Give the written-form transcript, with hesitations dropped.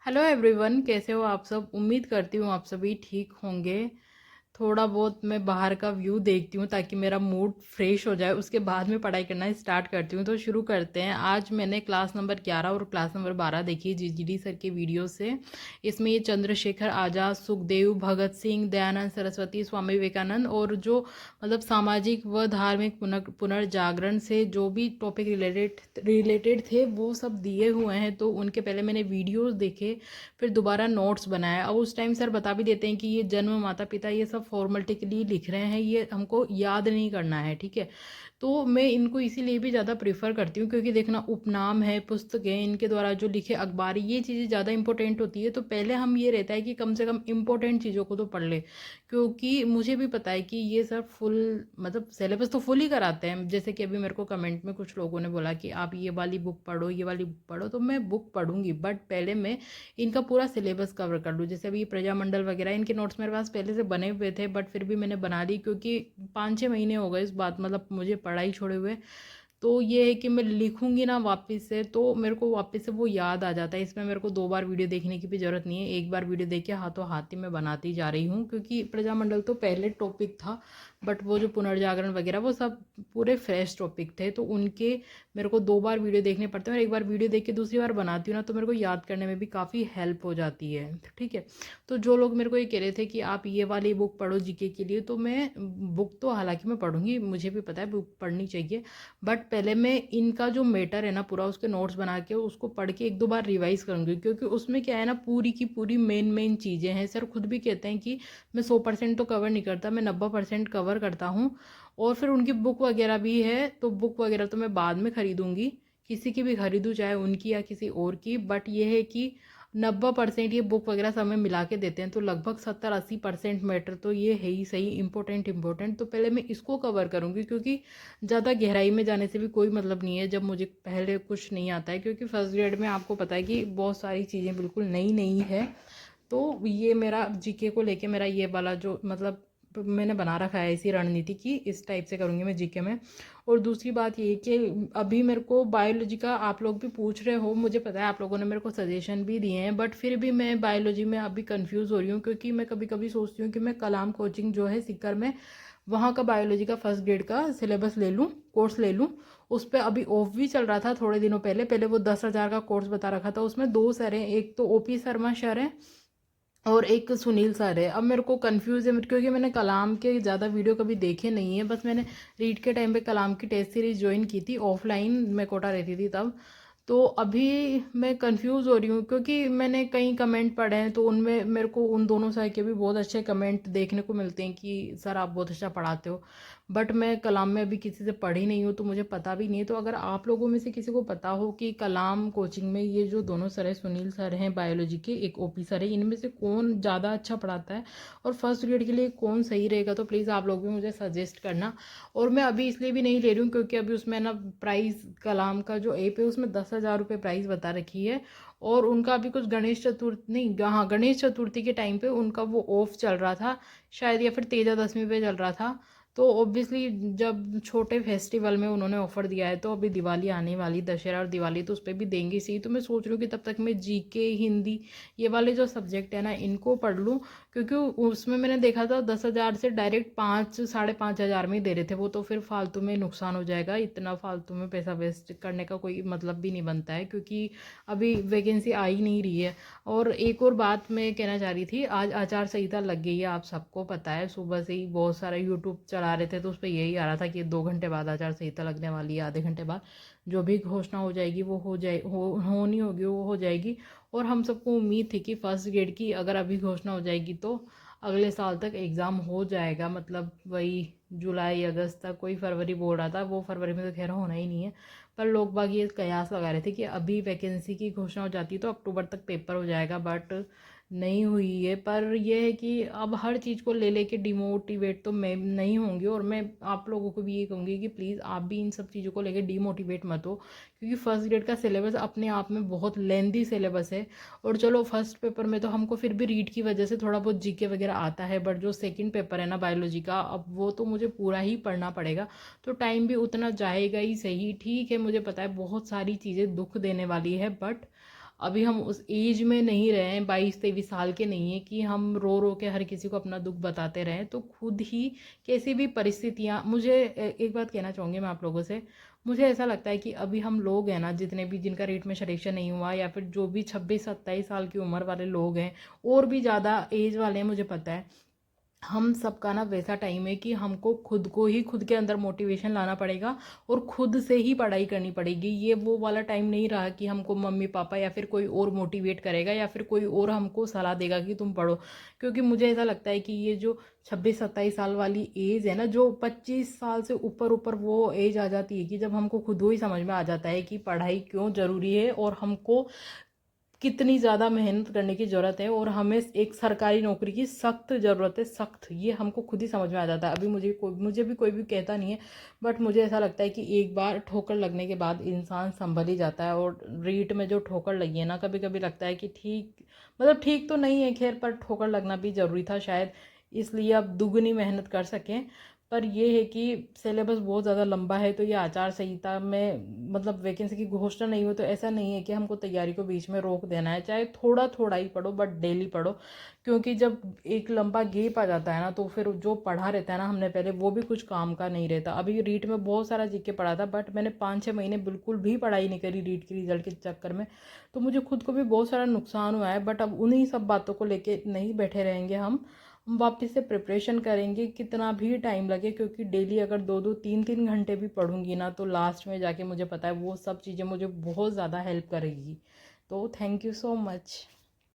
Hello everyone, कैसे हो आप सब। उम्मीद करती हूँ आप सभी ठीक होंगे। थोड़ा बहुत मैं बाहर का व्यू देखती हूँ ताकि मेरा मूड फ्रेश हो जाए, उसके बाद में पढ़ाई करना स्टार्ट करती हूँ। तो शुरू करते हैं। आज मैंने क्लास नंबर 11 और क्लास नंबर 12 देखी जीजीडी सर के वीडियो से। इसमें ये चंद्रशेखर आज़ाद, सुखदेव, भगत सिंह, दयानंद सरस्वती, स्वामी विवेकानंद और जो मतलब सामाजिक व धार्मिक पुनर्जागरण से जो भी टॉपिक रिलेटेड थे वो सब दिए हुए हैं। तो उनके पहले मैंने वीडियोस देखे, फिर दोबारा नोट्स बनाया। अब उस टाइम सर बता भी देते हैं कि ये जन्म, माता पिता, ये सब फॉर्मेलिटी के लिए लिख रहे हैं, ये हमको याद नहीं करना है, ठीक है। तो मैं इनको इसीलिए भी ज़्यादा प्रेफर करती हूँ क्योंकि देखना, उपनाम है, पुस्तकें, इनके द्वारा जो लिखे अखबार, ये चीज़ें ज़्यादा इंपॉर्टेंट होती है। तो पहले हम ये रहता है कि कम से कम इम्पोर्टेंट चीज़ों को तो पढ़ ले, क्योंकि मुझे भी पता है कि ये सर फुल मतलब सिलेबस तो फुल ही कराते हैं। जैसे कि अभी मेरे को कमेंट में कुछ लोगों ने बोला कि आप ये वाली बुक पढ़ो, ये वाली बुक पढ़ो, तो मैं बुक पढ़ूंगी, बट पहले मैं इनका पूरा सिलेबस कवर कर लूँ। जैसे अभी प्रजामंडल वगैरह, इनके नोट्स मेरे पास पहले से बने हुए थे, बट फिर भी मैंने बना दी क्योंकि 5-6 महीने हो गए इस बात मतलब मुझे पढ़ाई छोड़े हुए। तो ये है कि मैं लिखूंगी ना वापस से तो मेरे को वापस से वो याद आ जाता है। इसमें मेरे को 2 बार वीडियो देखने की भी ज़रूरत नहीं है, एक बार वीडियो देख के हाथों हाथ ही मैं बनाती जा रही हूँ। क्योंकि प्रजामंडल तो पहले टॉपिक था, बट वो जो पुनर्जागरण वगैरह वो सब पूरे फ्रेश टॉपिक थे, तो उनके मेरे को 2 बार वीडियो देखने पड़ते हैं। और एक बार वीडियो देख के दूसरी बार बनाती हूँ ना, तो मेरे को याद करने में भी काफ़ी हेल्प हो जाती है, ठीक है। तो जो लोग मेरे को ये कह रहे थे कि आप ये वाली बुक पढ़ो जीके के लिए, तो मैं बुक तो हालांकि मैं पढ़ूंगी, मुझे भी पता है बुक पढ़नी चाहिए, बट पहले मैं इनका जो मैटर है ना पूरा, उसके नोट्स बना के उसको पढ़ के 1-2 बार रिवाइज करूँगी। क्योंकि उसमें क्या है ना, पूरी की पूरी मेन मेन चीज़ें हैं। सर खुद भी कहते हैं कि मैं 100% तो कवर नहीं करता, मैं 90% कवर करता हूँ। और फिर उनकी बुक वगैरह भी है, तो बुक वगैरह तो मैं बाद में ख़रीदूँगी, किसी की भी खरीदूँ, चाहे उनकी या किसी और की। बट ये है कि 90% ये बुक वगैरह सब में मिला के देते हैं, तो लगभग 70-80% मैटर तो ये है ही सही, इंपॉर्टेंट। तो पहले मैं इसको कवर करूँगी, क्योंकि ज़्यादा गहराई में जाने से भी कोई मतलब नहीं है जब मुझे पहले कुछ नहीं आता है। क्योंकि फर्स्ट ग्रेड में आपको पता है कि बहुत सारी चीज़ें बिल्कुल नई नई है। तो ये मेरा जीके को लेके मेरा ये वाला जो मतलब मैंने बना रखा है इसी रणनीति की, इस टाइप से करूँगी मैं जीके में। और दूसरी बात ये कि अभी मेरे को बायोलॉजी का आप लोग भी पूछ रहे हो, मुझे पता है आप लोगों ने मेरे को सजेशन भी दिए हैं, बट फिर भी मैं बायोलॉजी में अभी कंफ्यूज हो रही हूँ। क्योंकि मैं कभी कभी सोचती हूँ कि मैं कलाम कोचिंग जो है सीकर में, वहाँ का बायोलॉजी का फर्स्ट ग्रेड का सिलेबस ले लूँ, कोर्स ले लूँ। उस पर अभी ऑफ भी चल रहा था थोड़े दिनों पहले पहले वो 10,000 का कोर्स बता रखा था। उसमें 2 सर हैं, एक तो ओपी शर्मा सर हैं और एक सुनील सर है। अब मेरे को कंफ्यूज है क्योंकि मैंने कलाम के ज़्यादा वीडियो कभी देखे नहीं है, बस मैंने रीड के टाइम पे कलाम की टेस्ट सीरीज ज्वाइन की थी, ऑफलाइन मैं कोटा रहती थी तब। तो अभी मैं कंफ्यूज हो रही हूँ क्योंकि मैंने कई कमेंट पढ़े हैं, तो उनमें मेरे को उन दोनों सर के भी बहुत अच्छे कमेंट देखने को मिलते हैं कि सर आप बहुत अच्छा पढ़ाते हो। बट मैं कलाम में अभी किसी से पढ़ी नहीं हूँ, तो मुझे पता भी नहीं है। तो अगर आप लोगों में से किसी को पता हो कि कलाम कोचिंग में ये जो दोनों सर हैं, सुनील सर हैं बायोलॉजी के, एक ओपी सर है, इनमें से कौन ज़्यादा अच्छा पढ़ाता है और फर्स्ट ग्रेड के लिए कौन सही रहेगा, तो प्लीज़ आप लोग भी मुझे सजेस्ट करना। और मैं अभी इसलिए भी नहीं ले रही हूँ क्योंकि अभी उसमें ना प्राइस, कलाम का जो ऐप है उसमें 10,000 रुपये प्राइस बता रखी है। और उनका अभी कुछ गणेश चतुर्थी नहीं, हाँ गणेश चतुर्थी के टाइम पे उनका वो ऑफ चल रहा था शायद, या फिर तेजा दसवीं पे चल रहा था। तो ऑब्वियसली जब छोटे फेस्टिवल में उन्होंने ऑफर दिया है, तो अभी दिवाली आने वाली, दशहरा और दिवाली, तो उस पर भी देंगे सी। तो मैं सोच रही हूँ कि तब तक मैं जीके, हिंदी, ये वाले जो सब्जेक्ट है ना इनको पढ़ लूँ। क्योंकि उसमें मैंने देखा था 10,000 से डायरेक्ट 5-5.5 हज़ार में ही दे रहे थे वो, तो फिर फालतू में नुकसान हो जाएगा। इतना फालतू में पैसा वेस्ट करने का कोई मतलब भी नहीं बनता है, क्योंकि अभी वैकेंसी आ ही नहीं रही है। और एक और बात मैं कहना चाह रही थी, आज आचार संहिता लग गई है, आप सबको पता है। सुबह से ही बहुत सारा यूट्यूब चला रहे थे, तो उस पर यही आ रहा था कि 2 घंटे बाद आचार संहिता लगने वाली है, आधे घंटे बाद जो भी घोषणा हो जाएगी वो हो जाए, होनी होगी वो हो जाएगी। और हम सबको उम्मीद थी कि फर्स्ट ग्रेड की अगर अभी घोषणा हो जाएगी तो अगले साल तक एग्ज़ाम हो जाएगा, मतलब वही जुलाई अगस्त तक। कोई फरवरी बोल रहा था, वो फरवरी में तो खैर होना ही नहीं है। पर लोग बाग ये कयास लगा रहे थे कि अभी वैकेंसी की घोषणा हो जाती तो अक्टूबर तक पेपर हो जाएगा, बट नहीं हुई है। पर यह है कि अब हर चीज़ को ले लेके डिमोटिवेट तो मैं नहीं होंगी, और मैं आप लोगों को भी ये कहूँगी कि प्लीज़ आप भी इन सब चीज़ों को लेके डिमोटिवेट मत हो। क्योंकि फर्स्ट ग्रेड का सिलेबस अपने आप में बहुत लेंदी सिलेबस है। और चलो फर्स्ट पेपर में तो हमको फिर भी रीड की वजह से थोड़ा बहुत जीके वगैरह आता है, बट जो सेकंड पेपर है ना बायोलॉजी का, अब वो तो मुझे पूरा ही पढ़ना पड़ेगा। तो टाइम भी उतना जाएगा ही सही, ठीक है, मुझे पता है बहुत सारी चीज़ें दुख देने वाली है, बट अभी हम उस एज में नहीं रहे हैं, 22-23 साल के नहीं हैं कि हम रो रो के हर किसी को अपना दुख बताते रहें। तो खुद ही कैसी भी परिस्थितियाँ, मुझे एक बात कहना चाहूँगी मैं आप लोगों से, मुझे ऐसा लगता है कि अभी हम लोग हैं ना, जितने भी जिनका रीट में सिलेक्शन नहीं हुआ, या फिर जो भी 26-27 साल की उम्र वाले लोग हैं और भी ज़्यादा एज वाले हैं, मुझे पता है हम सबका ना वैसा टाइम है कि हमको खुद को ही खुद के अंदर मोटिवेशन लाना पड़ेगा और खुद से ही पढ़ाई करनी पड़ेगी। ये वो वाला टाइम नहीं रहा कि हमको मम्मी पापा या फिर कोई और मोटिवेट करेगा या फिर कोई और हमको सलाह देगा कि तुम पढ़ो। क्योंकि मुझे ऐसा लगता है कि ये जो 26-27 साल वाली एज है ना, जो 25 साल से ऊपर ऊपर वो एज आ जाती है कि जब हमको खुद ही समझ में आ जाता है कि पढ़ाई क्यों ज़रूरी है और हमको कितनी ज़्यादा मेहनत करने की ज़रूरत है और हमें एक सरकारी नौकरी की सख्त ज़रूरत है, सख्त। ये हमको खुद ही समझ में आ जाता है। अभी मुझे भी कोई भी कहता नहीं है, बट मुझे ऐसा लगता है कि एक बार ठोकर लगने के बाद इंसान संभल ही जाता है। और रीट में जो ठोकर लगी है ना, कभी कभी लगता है कि ठीक, मतलब ठीक तो नहीं है खैर, पर ठोकर लगना भी ज़रूरी था शायद, इसलिए अब दुगनी मेहनत कर सकें। पर ये है कि सिलेबस बहुत ज़्यादा लंबा है, तो ये आचार संहिता में मतलब वैकेंसी की घोषणा नहीं हो तो ऐसा नहीं है कि हमको तैयारी को बीच में रोक देना है। चाहे थोड़ा थोड़ा ही पढ़ो, बट डेली पढ़ो। क्योंकि जब एक लंबा गैप आ जाता है ना, तो फिर जो पढ़ा रहता है ना हमने पहले, वो भी कुछ काम का नहीं रहता। अभी रीट में बहुत सारा जीके पढ़ा था, बट मैंने 5-6 महीने बिल्कुल भी पढ़ाई नहीं करी रीट की रिजल्ट के चक्कर में। तो मुझे खुद को भी बहुत सारा नुकसान हुआ है। बट अब उन्हीं सब बातों को लेके नहीं बैठे रहेंगे हम वापस से प्रिपरेशन करेंगे, कितना भी टाइम लगे। क्योंकि डेली अगर 2-2 3-3 घंटे भी पढ़ूंगी ना, तो लास्ट में जाके मुझे पता है वो सब चीज़ें मुझे बहुत ज़्यादा हेल्प करेगी। तो थैंक यू सो मच।